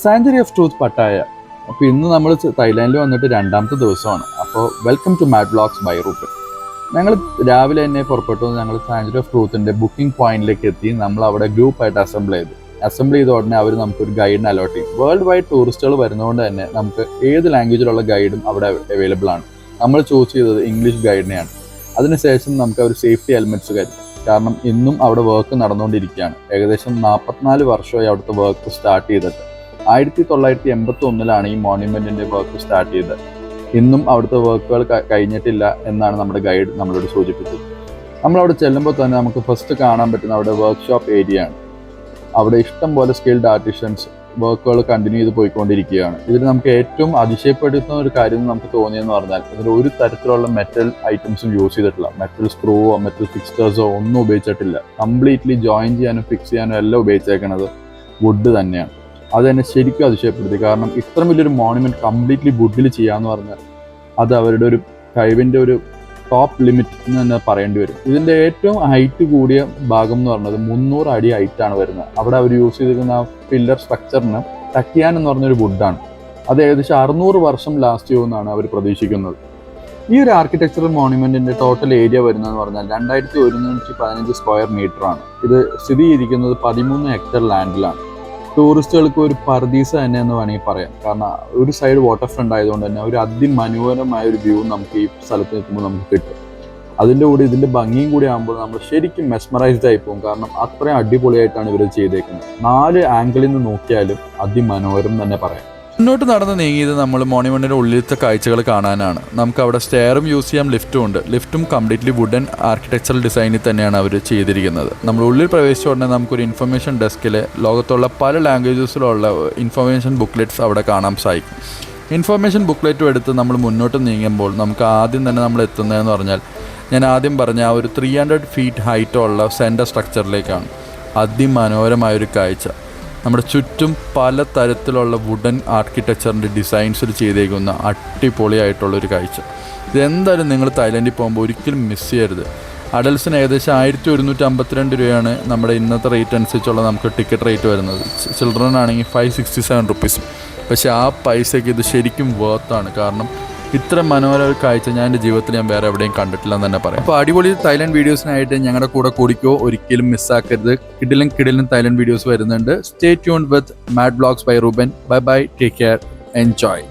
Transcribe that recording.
Sanctuary of truth Pattaya. അപ്പോൾ ഇന്ന് നമ്മൾ തായ്ലാൻഡിൽ വന്നിട്ട് രണ്ടാമത്തെ ദിവസമാണ്. അപ്പോൾ welcome to mad vlogs by Rupan. ഞങ്ങൾ രാവിലെ തന്നെ പുറപ്പെട്ടു. ഞങ്ങൾ സാഞ്ചുറി ഓഫ് ട്രൂത്തിൻ്റെ ബുക്കിംഗ് പോയിന്റിലേക്ക് എത്തി. നമ്മൾ അവിടെ ഗ്രൂപ്പായിട്ട് അസംബിൾ ചെയ്ത ഉടനെ അവർ നമുക്കൊരു ഗൈഡിനെ അലോട്ട് ചെയ്യും. വേൾഡ് വൈഡ് ടൂറിസ്റ്റുകൾ വരുന്നതുകൊണ്ട് തന്നെ നമുക്ക് ഏത് ലാംഗ്വേജിലുള്ള ഗൈഡും അവിടെ അവൈലബിൾ ആണ്. നമ്മൾ ചൂസ് ചെയ്തത് ഇംഗ്ലീഷ് ഗൈഡിനെയാണ്. അതിനുശേഷം നമുക്ക് അവർ സേഫ്റ്റി ഹെൽമെറ്റ്സ് കരുതും. കാരണം ഇന്നും അവിടെ വർക്ക് നടന്നുകൊണ്ടിരിക്കുകയാണ്. ഏകദേശം 44 വർഷമായി അവിടുത്തെ വർക്ക് സ്റ്റാർട്ട് ചെയ്തിട്ട്. 1981 ഈ മോണ്യുമെന്റിന്റെ വർക്ക് സ്റ്റാർട്ട് ചെയ്തത്. ഇന്നും അവിടുത്തെ വർക്കുകൾ കഴിഞ്ഞിട്ടില്ല എന്നാണ് നമ്മുടെ ഗൈഡ് നമ്മളോട് സൂചിപ്പിച്ചത്. നമ്മളവിടെ ചെല്ലുമ്പോൾ തന്നെ നമുക്ക് ഫസ്റ്റ് കാണാൻ പറ്റുന്ന അവിടെ വർക്ക്ഷോപ്പ് ഏരിയ ആണ്. അവിടെ ഇഷ്ടം പോലെ സ്കിൽഡ് ആർട്ടിഷ്യൻസ് വർക്കുകൾ കണ്ടിന്യൂ ചെയ്ത് പോയിക്കൊണ്ടിരിക്കുകയാണ്. ഇതിൽ നമുക്ക് ഏറ്റവും അതിശയപ്പെടുത്തുന്ന ഒരു കാര്യം നമുക്ക് തോന്നിയെന്ന് പറഞ്ഞാൽ ഇതിൽ ഒരു തരത്തിലുള്ള മെറ്റൽ ഐറ്റംസും യൂസ് ചെയ്തിട്ടില്ല. മെറ്റൽ സ്ക്രൂവോ മെറ്റൽ ഫിക്സ്റ്റേഴ്സോ ഒന്നും ഉപയോഗിച്ചിട്ടില്ല. കംപ്ലീറ്റ്ലി ജോയിൻ ചെയ്യാനും ഫിക്സ് ചെയ്യാനും എല്ലാം ഉപയോഗിച്ചേക്കുന്നത് വുഡ് തന്നെയാണ്. അത് എന്നെ ശരിക്കും അതിശയപ്പെടുത്തി. കാരണം ഇത്ര വലിയൊരു മോണുമെന്റ് കംപ്ലീറ്റ്ലി വുഡിൽ ചെയ്യാന്ന് പറഞ്ഞാൽ അത് അവരുടെ ഒരു കഴിവിൻ്റെ ഒരു ടോപ്പ് ലിമിറ്റ് എന്ന് തന്നെ പറയേണ്ടി വരും. ഇതിൻ്റെ ഏറ്റവും ഹൈറ്റ് കൂടിയ ഭാഗം എന്ന് പറഞ്ഞത് 300 അടി ഹൈറ്റാണ് വരുന്നത്. അവിടെ അവർ യൂസ് ചെയ്തിരിക്കുന്ന ആ പില്ലർ സ്ട്രക്ചറിന് ടക്കിയാൻ എന്ന് പറഞ്ഞൊരു വുഡാണ്. അത് ഏകദേശം 600 വർഷം ലാസ്റ്റ് ചെയ്യുമെന്നാണ് അവർ പ്രതീക്ഷിക്കുന്നത്. ഈ ഒരു ആർക്കിടെക്ചറൽ മോണുമെന്റിന്റെ ടോട്ടൽ ഏരിയ വരുന്നതെന്ന് പറഞ്ഞാൽ 2115 സ്ക്വയർ മീറ്റർ ആണ്. ഇത് സ്ഥിതി ചെയ്തിരിക്കുന്നത് 13 ഹെക്ടർ ലാൻഡിലാണ്. ടൂറിസ്റ്റുകൾക്ക് ഒരു പർദീസ തന്നെ എന്ന് വേണമെങ്കിൽ പറയാം. കാരണം ഒരു സൈഡ് വാട്ടർ ഫ്രണ്ട് ആയതുകൊണ്ട് തന്നെ ഒരു അതിമനോഹരമായ ഒരു വ്യൂ നമുക്ക് ഈ സ്ഥലത്ത് നിൽക്കുമ്പോൾ നമുക്ക് കിട്ടും. അതിൻ്റെ കൂടെ ഇതിൻ്റെ ഭംഗിയും കൂടി ആകുമ്പോൾ നമ്മൾ ശരിക്കും മെസ്മറൈസ്ഡ് ആയി പോകും. കാരണം അത്രയും അടിപൊളിയായിട്ടാണ് ഇവർ ചെയ്തേക്കുന്നത്. 4 ആംഗിളിൽ നിന്ന് നോക്കിയാലും അതിമനോഹരം തന്നെ പറയാം. മുന്നോട്ട് നടന്ന് നീങ്ങിയത് നമ്മൾ മോണ്യുമെന്റിന്റെ ഉള്ളിലത്തെ കാഴ്ചകൾ കാണാനാണ്. നമുക്ക് അവിടെ സ്റ്റെയറും യൂസ് ചെയ്യാം, ലിഫ്റ്റും ഉണ്ട്. ലിഫ്റ്റും കംപ്ലീറ്റ്ലി വുഡൻ ആർക്കിടെക്ചറൽ ഡിസൈനിൽ തന്നെയാണ് അവർ ചെയ്തിരിക്കുന്നത്. നമ്മൾ ഉള്ളിൽ പ്രവേശിച്ച ഉടനെ നമുക്കൊരു ഇൻഫർമേഷൻ ഡെസ്കിൽ ലോകത്തുള്ള പല ലാംഗ്വേജസിലുള്ള ഇൻഫർമേഷൻ ബുക്ക്ലെറ്റ്സ് അവിടെ കാണാൻ സാധിക്കും. ഇൻഫർമേഷൻ ബുക്ക്ലെറ്റും എടുത്ത് നമ്മൾ മുന്നോട്ട് നീങ്ങുമ്പോൾ നമുക്ക് ആദ്യം തന്നെ നമ്മൾ എത്തുന്നതെന്ന് പറഞ്ഞാൽ ഞാൻ ആദ്യം പറഞ്ഞ ആ ഒരു 300 ഫീറ്റ് ഹൈറ്റുള്ള സെൻറ്റർ സ്ട്രക്ചറിലേക്കാണ്. അതിമനോഹരമായൊരു കാഴ്ച. നമ്മുടെ ചുറ്റും പല തരത്തിലുള്ള വുഡൻ ആർക്കിടെക്ചറിൻ്റെ ഡിസൈൻസിൽ ചെയ്തേക്കുന്ന അടിപൊളിയായിട്ടുള്ളൊരു കാഴ്ച. ഇതെന്തായാലും നിങ്ങൾ തായ്ലൻഡിൽ പോകുമ്പോൾ ഒരിക്കലും മിസ് ചെയ്യരുത്. അഡൽസിന് ഏകദേശം 1152 രൂപയാണ് നമ്മുടെ ഇന്നത്തെ റേറ്റ് അനുസരിച്ചുള്ള നമുക്ക് ടിക്കറ്റ് റേറ്റ് വരുന്നത്. ചിൽഡ്രൻ ആണെങ്കിൽ 567 റുപ്പീസ്. പക്ഷേ ആ പൈസയ്ക്ക് ഇത് ശരിക്കും വേർത്താണ്. കാരണം ഇത്ര മനോഹര ഒരു കാഴ്ച ഞാൻ എൻ്റെ ജീവിതത്തിൽ ഞാൻ വേറെ എവിടെയും കണ്ടിട്ടില്ല എന്ന് തന്നെ പറയാം. അപ്പോൾ അടിപൊളി തായ്ലൻഡ് വീഡിയോസിനായിട്ട് ഞങ്ങളുടെ കൂടെ കൂടിക്കോ, ഒരിക്കലും മിസ്സാക്കരുത്. കിടിലൻ തായ്ലൻഡ് വീഡിയോസ് വരുന്നുണ്ട്. Stay tuned with mad vlogs by Ruben. Bye bye, take care, enjoy.